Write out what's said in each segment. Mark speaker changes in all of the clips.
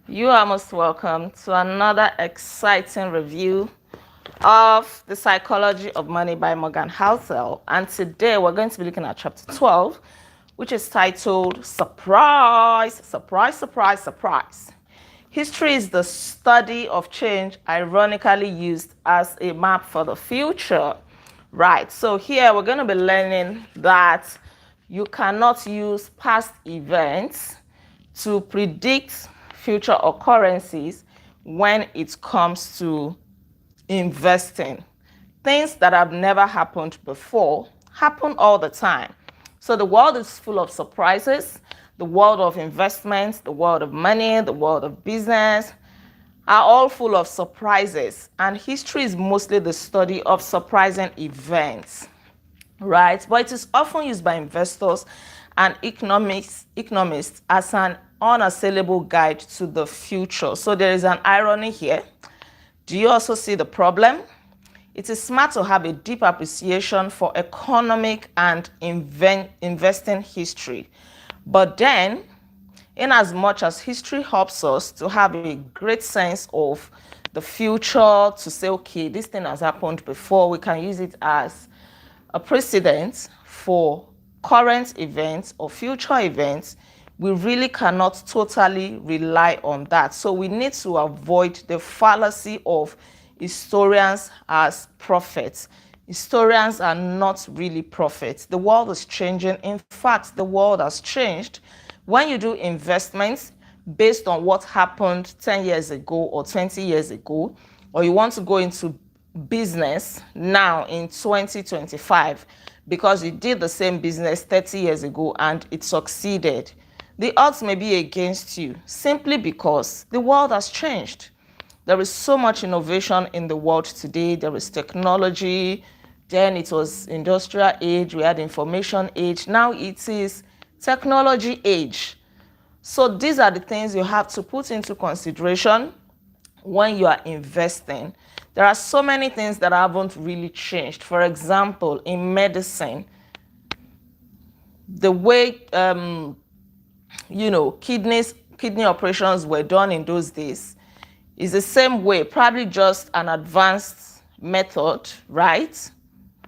Speaker 1: You are most welcome to another exciting review of The Psychology of Money by Morgan Housel. And today we're going to be looking at chapter 12, which is titled Surprise, Surprise, Surprise, Surprise. History is the study of change, ironically used as a map for the future. Right, so here we're going to be learning that you cannot use past events to predict future occurrences when it comes to investing. Things that have never happened before happen all the time. So the world is full of surprises. The world of investments, the world of money, the world of business are all full of surprises. And history is mostly the study of surprising events, right? But it is often used by investors and economists as an unassailable guide to the future. So there is an irony here. Do you also see the problem? It is smart to have a deep appreciation for economic and investing history. But then, in as much as history helps us to have a great sense of the future, to say, okay, this thing has happened before, we can use it as a precedent for current events or future events, we really cannot totally rely on that. So we need to avoid the fallacy of historians as prophets. Historians are not really prophets. The world is changing. In fact, the world has changed. When you do investments based on what happened 10 years ago or 20 years ago, or you want to go into business now in 2025 because you did the same business 30 years ago and it succeeded, the odds may be against you simply because the world has changed. There is so much innovation in the world today. There is technology. Then it was industrial age. We had information age. Now it is technology age. So these are the things you have to put into consideration when you are investing. There are so many things that haven't really changed. For example, in medicine, the way kidney operations were done in those days is the same way, probably just an advanced method, right?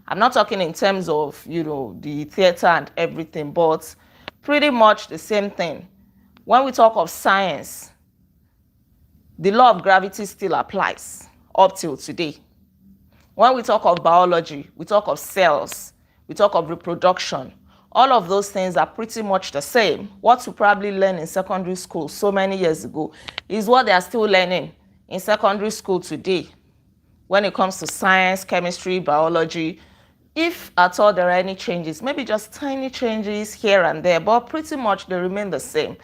Speaker 1: I'm not talking in terms of, the theater and everything, but pretty much the same thing. When we talk of science, the law of gravity still applies up till today. When we talk of biology, we talk of cells, we talk of reproduction. All of those things are pretty much the same. What you probably learned in secondary school so many years ago is what they are still learning in secondary school today when it comes to science, chemistry, biology. If at all there are any changes, maybe just tiny changes here and there, but pretty much they remain the same.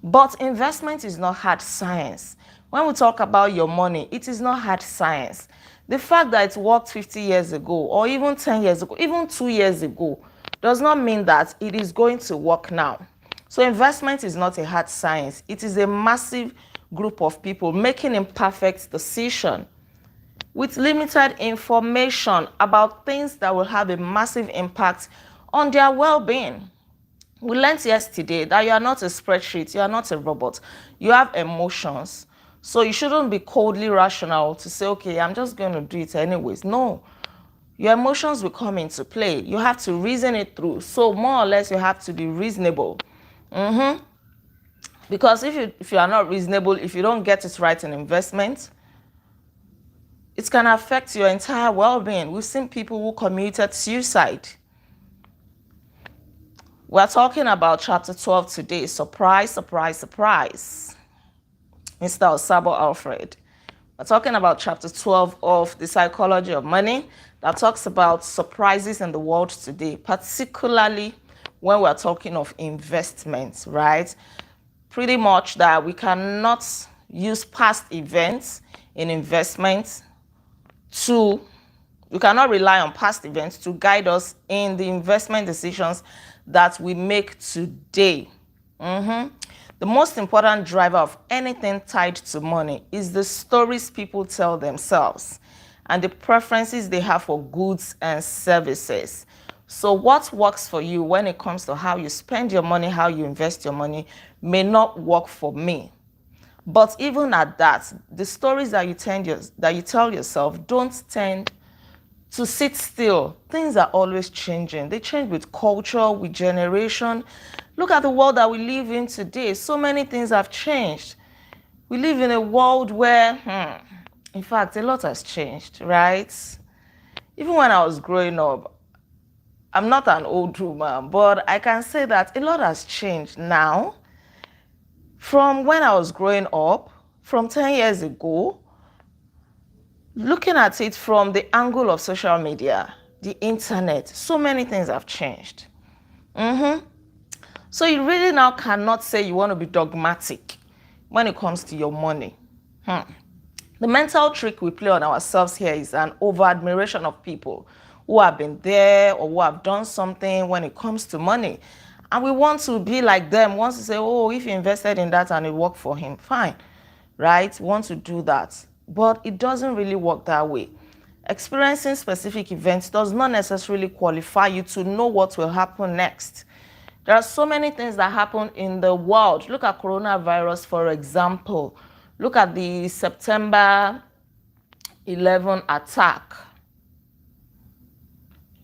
Speaker 1: But investment is not hard science. When we talk about your money, it is not hard science. The fact that it worked 50 years ago or even 10 years ago, even 2 years ago, does not mean that it is going to work now. So investment is not a hard science. It is a massive group of people making imperfect decisions with limited information about things that will have a massive impact on their well-being. We learned yesterday that you are not a spreadsheet, you are not a robot. You have emotions. So you shouldn't be coldly rational to say, okay, I'm just going to do it anyways. No, your emotions will come into play. You have to reason it through. So more or less, you have to be reasonable. Because if you are not reasonable, if you don't get it right in investment, it can affect your entire well-being. We've seen people who committed suicide. We're talking about chapter 12 today. Surprise, surprise, surprise. Mr. Osabo Alfred. We're talking about chapter 12 of The Psychology of Money that talks about surprises in the world today, particularly when we're talking of investments, right? Pretty much that we cannot use past events in investments we cannot rely on past events to guide us in the investment decisions that we make today. The most important driver of anything tied to money is the stories people tell themselves and the preferences they have for goods and services. So what works for you when it comes to how you spend your money, how you invest your money, may not work for me. But even at that, the stories that you tell yourself don't tend to sit still. Things are always changing. They change with culture, with generation. Look at the world that we live in today. So many things have changed. We live in a world where, in fact, a lot has changed, right? Even when I was growing up, I'm not an old woman, but I can say that a lot has changed now. From when I was growing up, from 10 years ago, looking at it from the angle of social media, the internet, so many things have changed. So you really now cannot say you want to be dogmatic when it comes to your money. The mental trick we play on ourselves here is an over-admiration of people who have been there or who have done something when it comes to money. And we want to be like them. We want to say, oh, if he invested in that and it worked for him, fine, right? We want to do that. But it doesn't really work that way. Experiencing specific events does not necessarily qualify you to know what will happen next. There are so many things that happen in the world. Look at coronavirus, for example. Look at the September 11 attack,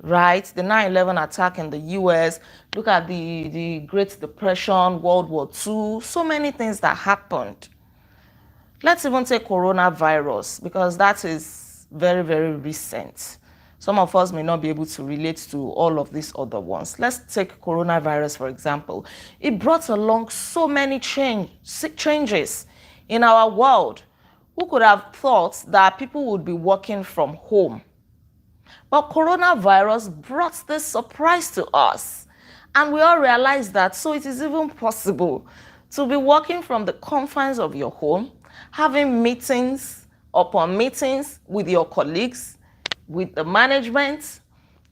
Speaker 1: right? The 9/11 attack in the US. Look at the Great Depression, World War II. So many things that happened. Let's even take coronavirus, because that is very, very recent. Some of us may not be able to relate to all of these other ones. Let's take coronavirus, for example. It brought along so many changes in our world. Who could have thought that people would be working from home? But coronavirus brought this surprise to us. And we all realized that, so it is even possible to be working from the confines of your home, having meetings upon meetings with your colleagues, with the management,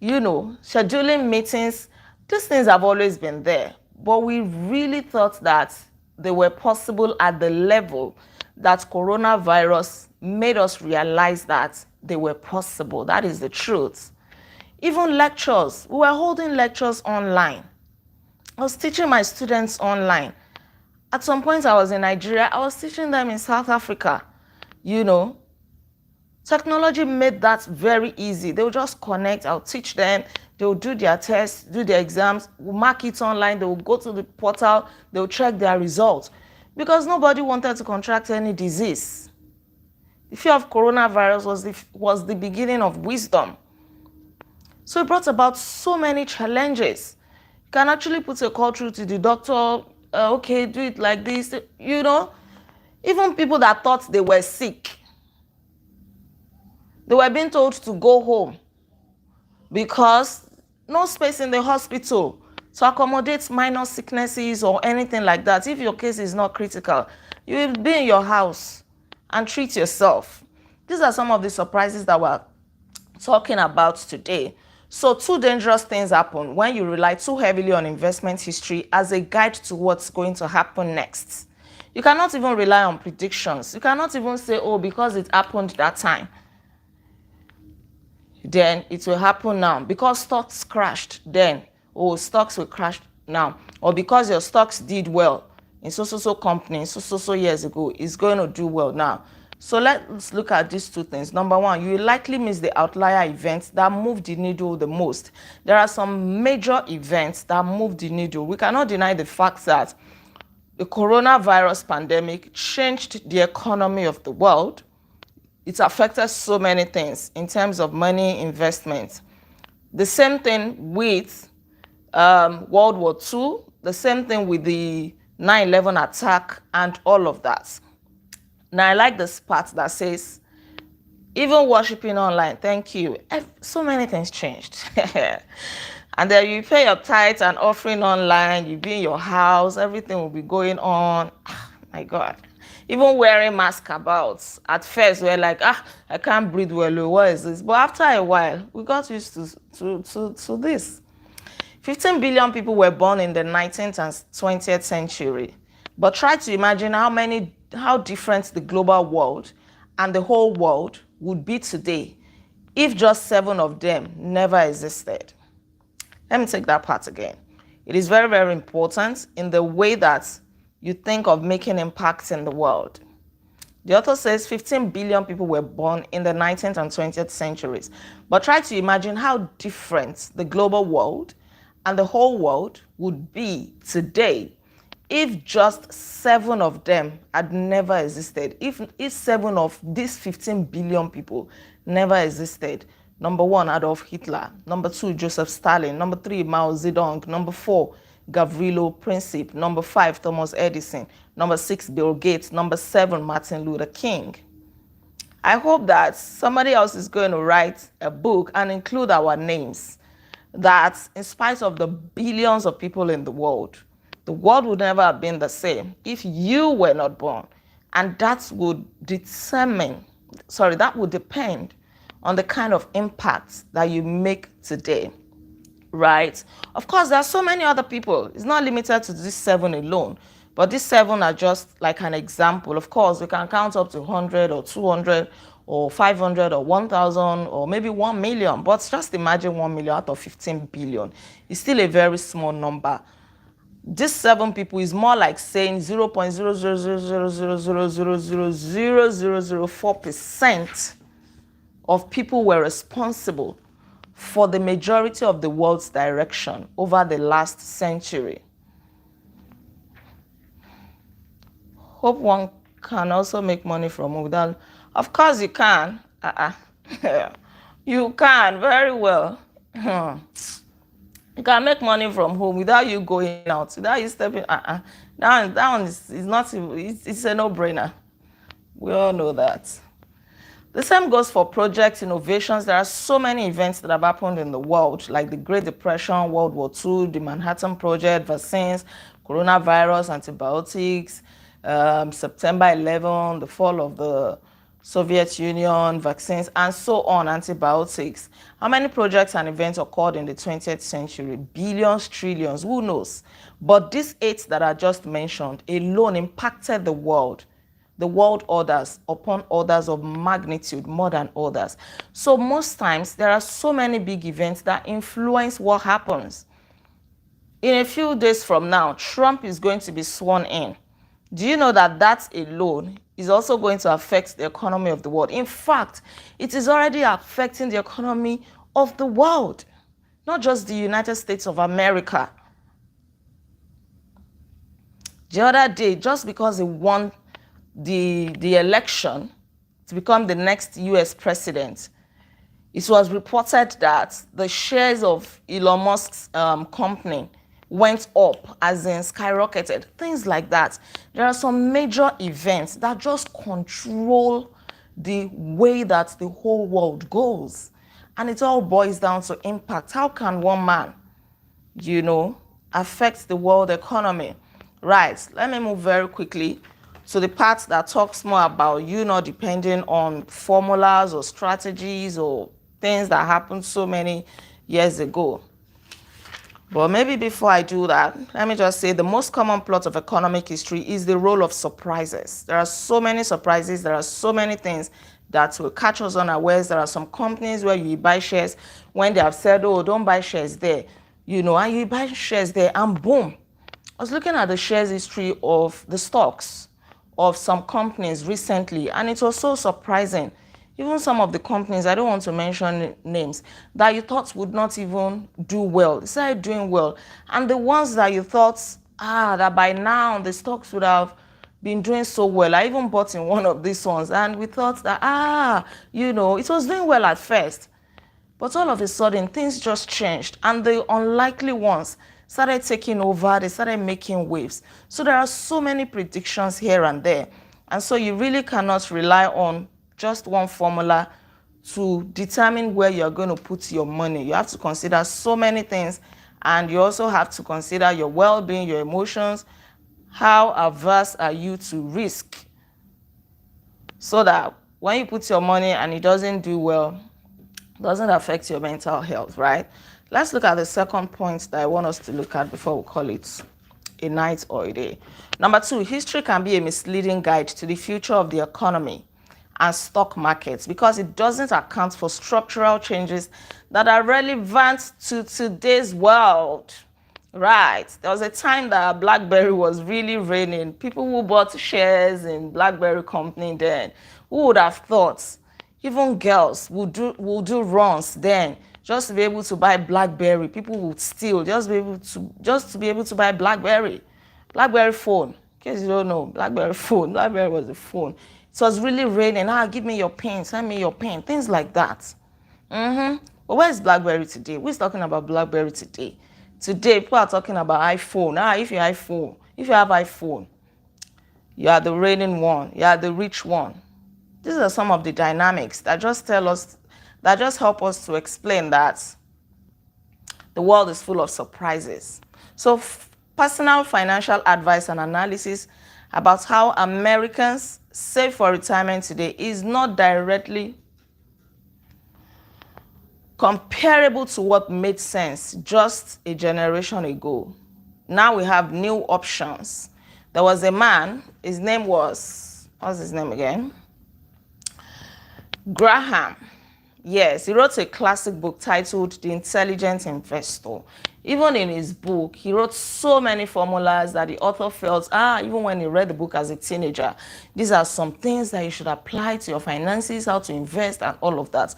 Speaker 1: scheduling meetings. These things have always been there, but we really thought that they were possible at the level that coronavirus made us realize that they were possible. That is the truth. Even lectures. We were holding lectures online. I was teaching my students online. At some point I was in Nigeria, I was teaching them in South Africa. Technology made that very easy. They'll just connect, I'll teach them, they'll do their tests, do their exams, we'll mark it online, they'll go to the portal, they'll check their results. Because nobody wanted to contract any disease. The fear of coronavirus was the beginning of wisdom. So it brought about so many challenges. You can actually put a call through to the doctor, okay, do it like this, Even people that thought they were sick, they were being told to go home because no space in the hospital to accommodate minor sicknesses or anything like that. If your case is not critical, you will be in your house and treat yourself. These are some of the surprises that we're talking about today. So 2 dangerous things happen when you rely too heavily on investment history as a guide to what's going to happen next. You cannot even rely on predictions. You cannot even say, oh, because it happened that time, then it will happen now. Because stocks crashed then, stocks will crash now. Or because your stocks did well in so company so years ago, it's going to do well now. So let's look at these 2 things. Number 1, you will likely miss the outlier events that move the needle the most. There are some major events that move the needle. We cannot deny the fact that the coronavirus pandemic changed the economy of the world. It affected so many things in terms of money, investment. The same thing with World War II, the same thing with the 9/11 attack and all of that. Now, I like this part that says, even worshiping online, thank you. So many things changed. And then you pay your tithe and offering online, you be in your house, everything will be going on. My God. Even wearing mask about. At first, we're like, I can't breathe well, what is this? But after a while, we got used to this. 15 billion people were born in the 19th and 20th century. But try to imagine how different the global world and the whole world would be today if just 7 of them never existed. Let me take that part again. It is very, very important in the way that you think of making impacts in the world. The author says 15 billion people were born in the 19th and 20th centuries. But try to imagine how different the global world and the whole world would be today if just 7 of them had never existed. If 7 of these 15 billion people never existed. Number 1, Adolf Hitler. Number 2, Joseph Stalin. Number 3, Mao Zedong. Number 4, Gavrilo Princip. Number 5, Thomas Edison. Number 6, Bill Gates. Number 7, Martin Luther King. I hope that somebody else is going to write a book and include our names. That in spite of the billions of people in the world would never have been the same if you were not born. And that would depend on the kind of impact that you make today, right? Of course, there are so many other people. It's not limited to these 7 alone, but these 7 are just like an example. Of course, we can count up to 100 or 200 or 500 or 1,000 or maybe 1 million, but just imagine 1 million out of 15 billion. It's still a very small number. This 7 people is more like saying 0.00000000004% of people were responsible for the majority of the world's direction over the last century. Hope one can also make money from without. Of course you can. You can very well. You can make money from home without you going out, without you stepping. That one is not. It's a no-brainer. We all know that. The same goes for projects, innovations. There are so many events that have happened in the world, like the Great Depression, World War II, the Manhattan Project, vaccines, coronavirus, antibiotics, September 11, the fall of the Soviet Union, vaccines, and so on, antibiotics. How many projects and events occurred in the 20th century? Billions, trillions, who knows? But these 8 that I just mentioned alone impacted the world orders upon orders of magnitude more than others. So most times, there are so many big events that influence what happens. In a few days from now, Trump is going to be sworn in. Do you know that that alone is also going to affect the economy of the world? In fact, it is already affecting the economy of the world, not just the United States of America. The other day, just because he won the election to become the next US president, it was reported that the shares of Elon Musk's company went up, as in skyrocketed, things like that. There are some major events that just control the way that the whole world goes. And it all boils down to impact. How can one man, affect the world economy? Right, let me move very quickly to the part that talks more about you not depending on formulas or strategies or things that happened so many years ago. But maybe before I do that, let me just say the most common plot of economic history is the role of surprises. There are so many surprises. There are so many things that will catch us unawares. There are some companies where you buy shares when they have said, oh, don't buy shares there, and you buy shares there and boom. I was looking at the shares history of the stocks of some companies recently, and it was so surprising. Even some of the companies, I don't want to mention names, that you thought would not even do well, they started doing well. And the ones that you thought, that by now the stocks would have been doing so well. I even bought in one of these ones, and we thought that, it was doing well at first. But all of a sudden, things just changed, and the unlikely ones started taking over, they started making waves. So there are so many predictions here and there. And so you really cannot rely on just one formula to determine where you're going to put your money. You have to consider so many things, and you also have to consider your well-being, your emotions, how averse are you to risk, so that when you put your money and it doesn't do well, it doesn't affect your mental health, right? Let's look at the second point that I want us to look at before we call it a night or a day. Number 2, history can be a misleading guide to the future of the economy and stock markets because it doesn't account for structural changes that are relevant to today's world. Right. There was a time that BlackBerry was really reigning. People who bought shares in BlackBerry company then, who would have thought? Even girls will do runs then just to be able to buy BlackBerry. People would steal just to be able to buy BlackBerry phone. In case you don't know, BlackBerry phone. BlackBerry was a phone. It was really raining. Give me your pen. Send me your pen. Things like that. But where is BlackBerry today? Who's talking about BlackBerry today? Today, people are talking about iPhone. If you have iPhone, you are the reigning one. You are the rich one. These are some of the dynamics that just help us to explain that the world is full of surprises. So, personal financial advice and analysis about how Americans save for retirement today is not directly comparable to what made sense just a generation ago. Now we have new options. There was a man, his name was, what's his name again? Graham. Yes, he wrote a classic book titled The Intelligent Investor. Even in his book, he wrote so many formulas that the author felt, even when he read the book as a teenager, these are some things that you should apply to your finances, how to invest and all of that.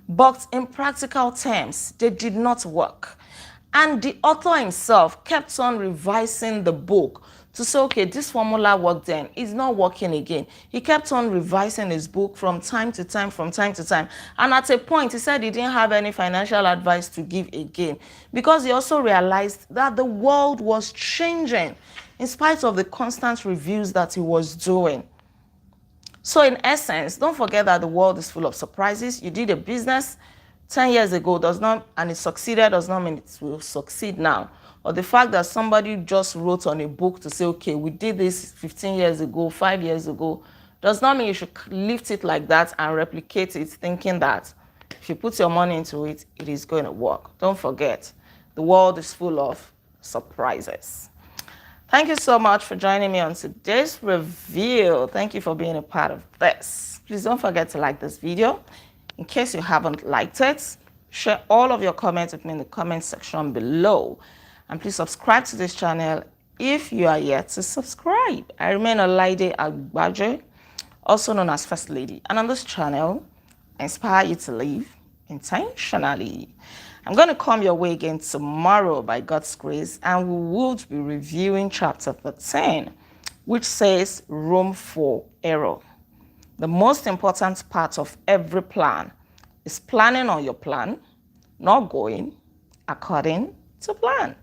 Speaker 1: But in practical terms, they did not work. And the author himself kept on revising the book to say, okay, this formula worked then, it's not working again. He kept on revising his book from time to time. And at a point, he said he didn't have any financial advice to give again because he also realized that the world was changing in spite of the constant reviews that he was doing. So in essence, don't forget that the world is full of surprises. You did a business 10 years ago and it succeeded does not mean it will succeed now. Or the fact that somebody just wrote on a book to say, okay, we did this 15 years ago, 5 years ago, does not mean you should lift it like that and replicate it thinking that if you put your money into it, it is going to work. Don't forget, the world is full of surprises. Thank you so much for joining me on today's review. Thank you for being a part of this. Please don't forget to like this video. In case you haven't liked it, share all of your comments with me in the comment section below. And please subscribe to this channel if you are yet to subscribe. I remain Olaide Agbaje, also known as First Lady. And on this channel, I inspire you to live intentionally. I'm going to come your way again tomorrow by God's grace, and we will be reviewing chapter 13, which says room for error. The most important part of every plan is planning on your plan, not going according to plan.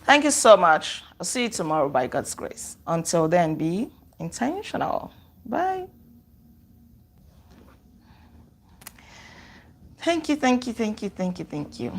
Speaker 1: Thank you so much. I'll see you tomorrow by God's grace. Until then, be intentional. Bye. Thank you.